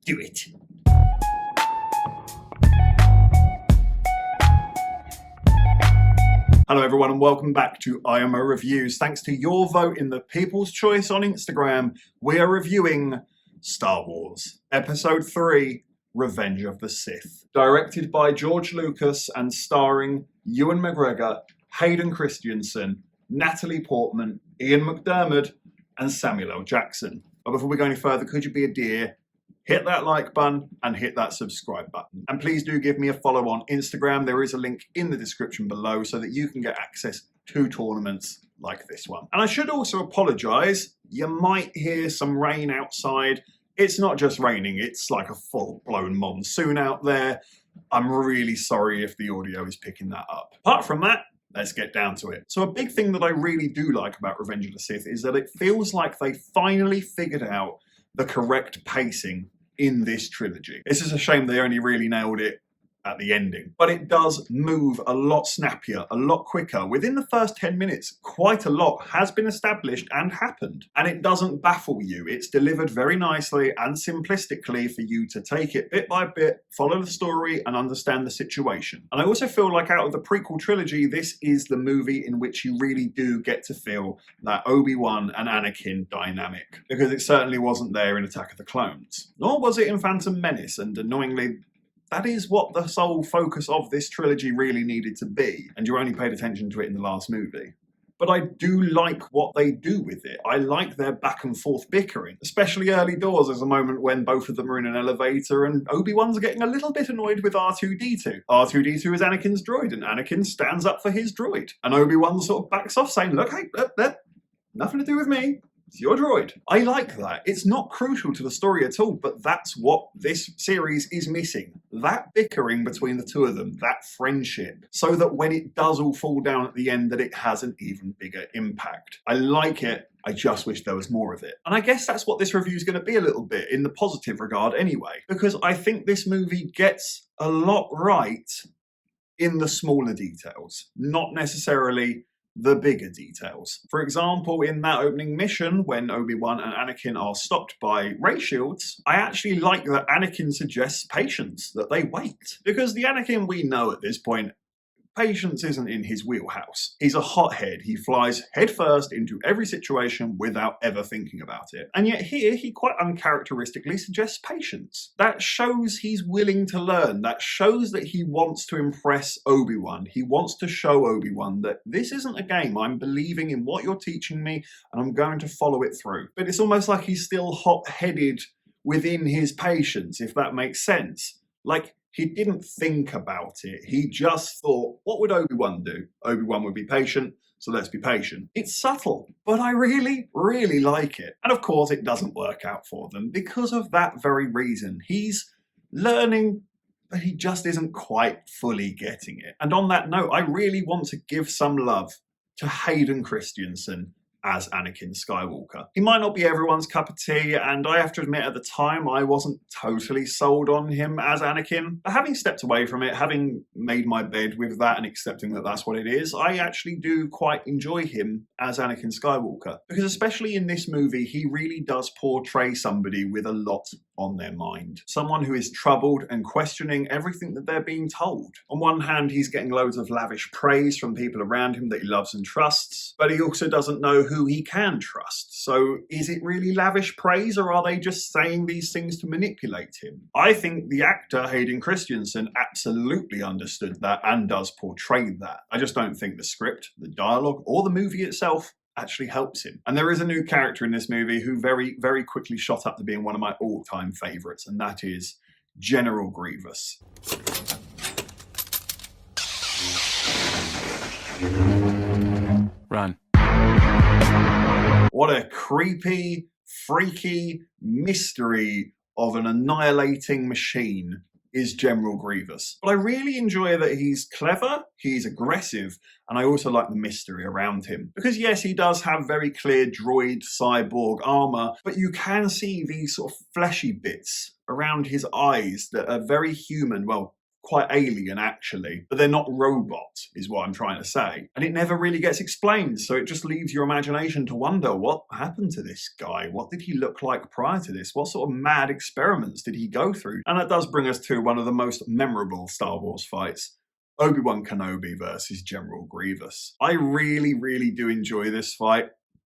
Do it. Hello everyone and welcome back to IMO Reviews. Thanks to your vote in the People's Choice on Instagram, we are reviewing Star Wars, Episode 3, Revenge of the Sith. Directed by George Lucas and starring Ewan McGregor, Hayden Christensen, Natalie Portman, Ian McDiarmid and Samuel L. Jackson. But before we go any further, could you be a dear? Hit that like button and hit that subscribe button. And please do give me a follow on Instagram. There is a link in the description below so that you can get access to tournaments like this one. And I should also apologise. You might hear some rain outside. It's not just raining, it's like a full-blown monsoon out there. I'm really sorry if the audio is picking that up. Apart from that, let's get down to it. So a big thing that I really do like about Revenge of the Sith is that it feels like they finally figured out the correct pacing in this trilogy. It's just a shame they only really nailed it at the ending. But it does move a lot snappier, a lot quicker. Within the first 10 minutes, quite a lot has been established and happened. And it doesn't baffle you. It's delivered very nicely and simplistically for you to take it bit by bit, follow the story and understand the situation. And I also feel like out of the prequel trilogy, this is the movie in which you really do get to feel that Obi-Wan and Anakin dynamic. Because it certainly wasn't there in Attack of the Clones. Nor was it in Phantom Menace, and annoyingly, that is what the sole focus of this trilogy really needed to be, and you only paid attention to it in the last movie. But I do like what they do with it. I like their back and forth bickering, especially early doors. There's a moment when both of them are in an elevator and Obi-Wan's getting a little bit annoyed with R2-D2. R2-D2 is Anakin's droid and Anakin stands up for his droid. And Obi-Wan sort of backs off saying, look, hey, nothing to do with me. It's your droid. I like that. It's not crucial to the story at all, but that's what this series is missing. That bickering between the two of them, that friendship, so that when it does all fall down at the end, that it has an even bigger impact. I like it. I just wish there was more of it. And I guess that's what this review is going to be a little bit, in the positive regard anyway, because I think this movie gets a lot right in the smaller details, not necessarily the bigger details. For example, in that opening mission, when Obi-Wan and Anakin are stopped by ray shields, I actually like that Anakin suggests patience, that they wait. Because the Anakin we know at this point, patience isn't in his wheelhouse. He's a hothead. He flies headfirst into every situation without ever thinking about it. And yet here, he quite uncharacteristically suggests patience. That shows he's willing to learn. That shows that he wants to impress Obi-Wan. He wants to show Obi-Wan that this isn't a game. I'm believing in what you're teaching me and I'm going to follow it through. But it's almost like he's still hot-headed within his patience, if that makes sense. Like, he didn't think about it. He just thought, what would Obi-Wan do? Obi-Wan would be patient, so let's be patient. It's subtle, but I really, really like it. And of course, it doesn't work out for them because of that very reason. He's learning, but he just isn't quite fully getting it. And on that note, I really want to give some love to Hayden Christensen as Anakin Skywalker. He might not be everyone's cup of tea, and I have to admit at the time I wasn't totally sold on him as Anakin. But having stepped away from it, having made my bed with that and accepting that that's what it is, I actually do quite enjoy him as Anakin Skywalker. Because especially in this movie, he really does portray somebody with a lot on their mind. Someone who is troubled and questioning everything that they're being told. On one hand, he's getting loads of lavish praise from people around him that he loves and trusts, but he also doesn't know who he can trust. So is it really lavish praise, or are they just saying these things to manipulate him? I think the actor Hayden Christensen absolutely understood that and does portray that. I just don't think the script, the dialogue, or the movie itself actually helps him. And there is a new character in this movie who very, very quickly shot up to being one of my all-time favourites, and that is General Grievous. Run. What a creepy, freaky mystery of an annihilating machine is General Grievous. But I really enjoy that he's clever, he's aggressive, and I also like the mystery around him. Because yes, he does have very clear droid cyborg armor, but you can see these sort of fleshy bits around his eyes that are very human, well, quite alien actually, but they're not robots, is what I'm trying to say. And it never really gets explained, so it just leaves your imagination to wonder what happened to this guy? What did he look like prior to this? What sort of mad experiments did he go through? And that does bring us to one of the most memorable Star Wars fights. Obi-Wan Kenobi versus General Grievous. I really, really do enjoy this fight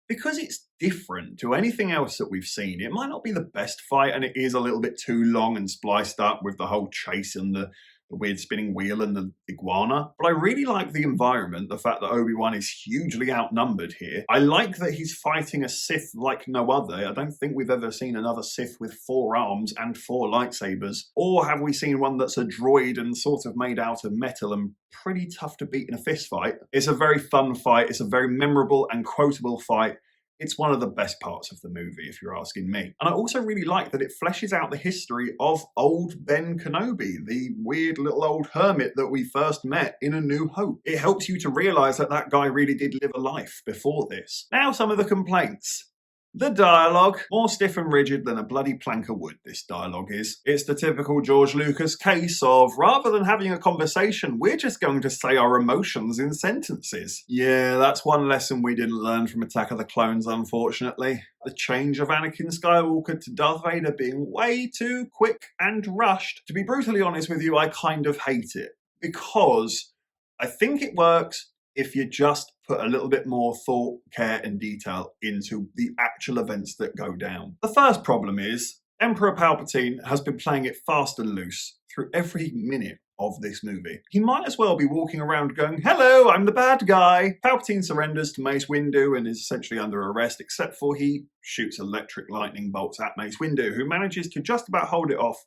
because it's different to anything else that we've seen. It might not be the best fight, and it is a little bit too long and spliced up with the whole chase and the weird spinning wheel and the iguana. But I really like the environment, the fact that Obi-Wan is hugely outnumbered here. I like that he's fighting a Sith like no other. I don't think we've ever seen another Sith with 4 arms and 4 lightsabers. Or have we seen one that's a droid and sort of made out of metal and pretty tough to beat in a fist fight? It's a very fun fight. It's a very memorable and quotable fight. It's one of the best parts of the movie, if you're asking me. And I also really like that it fleshes out the history of old Ben Kenobi, the weird little old hermit that we first met in A New Hope. It helps you to realise that that guy really did live a life before this. Now, some of the complaints. The dialogue, more stiff and rigid than a bloody plank of wood, this dialogue is. It's the typical George Lucas case of, rather than having a conversation, we're just going to say our emotions in sentences. Yeah, that's one lesson we didn't learn from Attack of the Clones, unfortunately. The change of Anakin Skywalker to Darth Vader being way too quick and rushed. To be brutally honest with you, I kind of hate it, because I think it works if you just put a little bit more thought, care and detail into the actual events that go down. The first problem is Emperor Palpatine has been playing it fast and loose through every minute of this movie. He might as well be walking around going, "Hello, I'm the bad guy." Palpatine surrenders to Mace Windu and is essentially under arrest, except for he shoots electric lightning bolts at Mace Windu, who manages to just about hold it off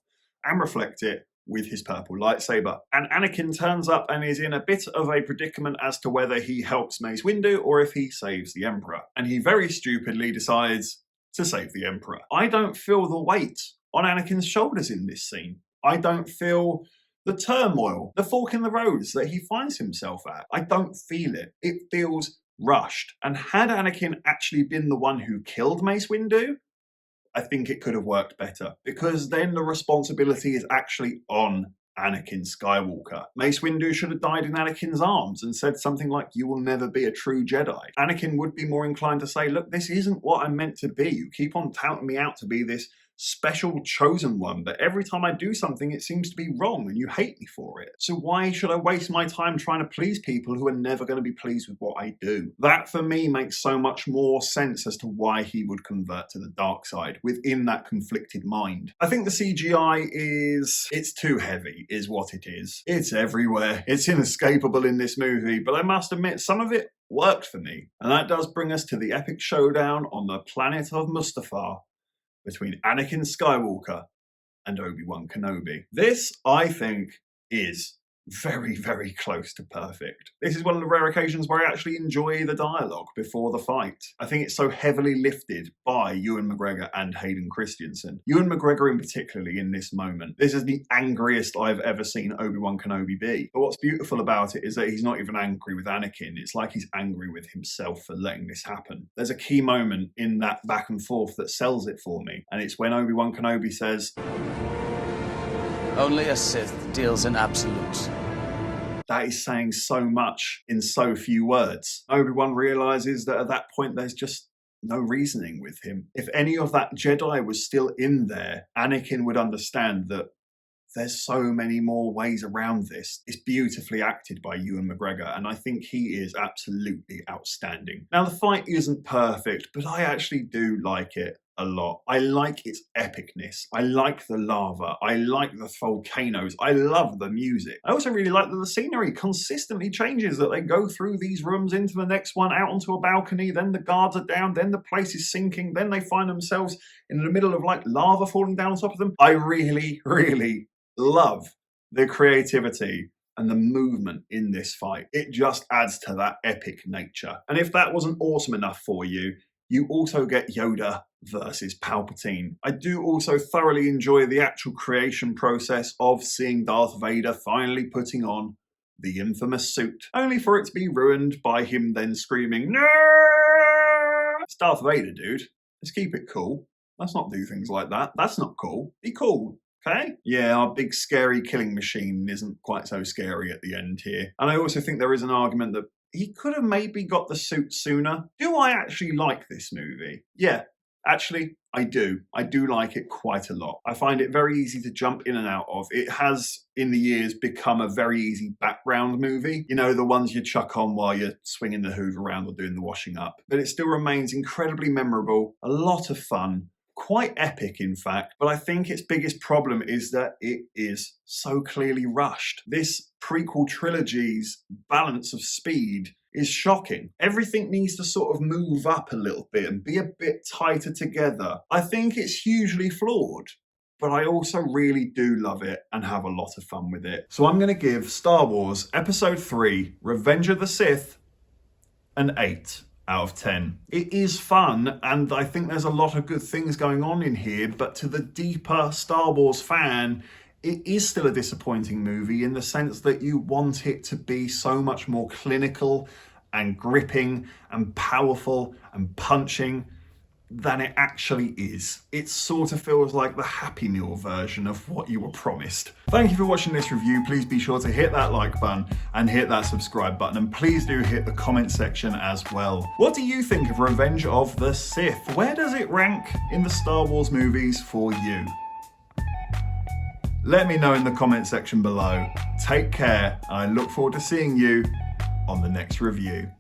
and reflect it with his purple lightsaber. And Anakin turns up and is in a bit of a predicament as to whether he helps Mace Windu or if he saves the Emperor. And he very stupidly decides to save the Emperor. I don't feel the weight on Anakin's shoulders in this scene. I don't feel the turmoil, the fork in the roads that he finds himself at. I don't feel it. It feels rushed. And had Anakin actually been the one who killed Mace Windu, I think it could have worked better, because then the responsibility is actually on Anakin Skywalker. Mace Windu should have died in Anakin's arms and said something like, "You will never be a true Jedi." Anakin would be more inclined to say, "Look, this isn't what I'm meant to be. You keep on touting me out to be this special chosen one, but every time I do something it seems to be wrong and you hate me for it. So why should I waste my time trying to please people who are never going to be pleased with what I do?" That for me makes so much more sense as to why he would convert to the dark side within that conflicted mind. I think the CGI it's too heavy is what it is. It's everywhere. It's inescapable in this movie, but I must admit some of it worked for me. And that does bring us to the epic showdown on the planet of Mustafar between Anakin Skywalker and Obi-Wan Kenobi. This, I think, is very, very close to perfect. This is one of the rare occasions where I actually enjoy the dialogue before the fight. I think it's so heavily lifted by Ewan McGregor and Hayden Christensen. Ewan McGregor in particularly in this moment. This is the angriest I've ever seen Obi-Wan Kenobi be. But what's beautiful about it is that he's not even angry with Anakin. It's like he's angry with himself for letting this happen. There's a key moment in that back and forth that sells it for me, and it's when Obi-Wan Kenobi says, "Only a Sith deals in absolutes." That is saying so much in so few words. Obi-Wan realizes that at that point there's just no reasoning with him. If any of that Jedi was still in there, Anakin would understand that there's so many more ways around this. It's beautifully acted by Ewan McGregor, and I think he is absolutely outstanding. Now, the fight isn't perfect, but I actually do like it a lot. I like its epicness. I like the lava. I like the volcanoes. I love the music. I also really like that the scenery consistently changes, that they go through these rooms into the next one, out onto a balcony, then the guards are down, then the place is sinking, then they find themselves in the middle of like lava falling down on top of them. I really, really love the creativity and the movement in this fight. It just adds to that epic nature. And if that wasn't awesome enough for you, you also get Yoda versus Palpatine. I do also thoroughly enjoy the actual creation process of seeing Darth Vader finally putting on the infamous suit, only for it to be ruined by him then screaming, "No!" It's Darth Vader, dude. Let's keep it cool. Let's not do things like that. That's not cool. Be cool. Okay. Yeah, our big scary killing machine isn't quite so scary at the end here. And I also think there is an argument that he could have maybe got the suit sooner. Do I actually like this movie? Yeah, actually, I do. I do like it quite a lot. I find it very easy to jump in and out of. It has, in the years, become a very easy background movie. You know, the ones you chuck on while you're swinging the hoover around or doing the washing up. But it still remains incredibly memorable, a lot of fun, quite epic in fact, but I think its biggest problem is that it is so clearly rushed. This prequel trilogy's balance of speed is shocking. Everything needs to sort of move up a little bit and be a bit tighter together. I think it's hugely flawed, but I also really do love it and have a lot of fun with it. So I'm going to give Star Wars Episode 3, Revenge of the Sith, an 8 out of 10. It is fun, and I think there's a lot of good things going on in here, but to the deeper Star Wars fan, it is still a disappointing movie in the sense that you want it to be so much more clinical and gripping and powerful and punching than it actually is. It sort of feels like the Happy Meal version of what you were promised. Thank you for watching this review. Please be sure to hit that like button and hit that subscribe button, and please do hit the comment section as well. What do you think of Revenge of the Sith? Where does it rank in the Star Wars movies for you? Let me know in the comment section below. Take care, and I look forward to seeing you on the next review.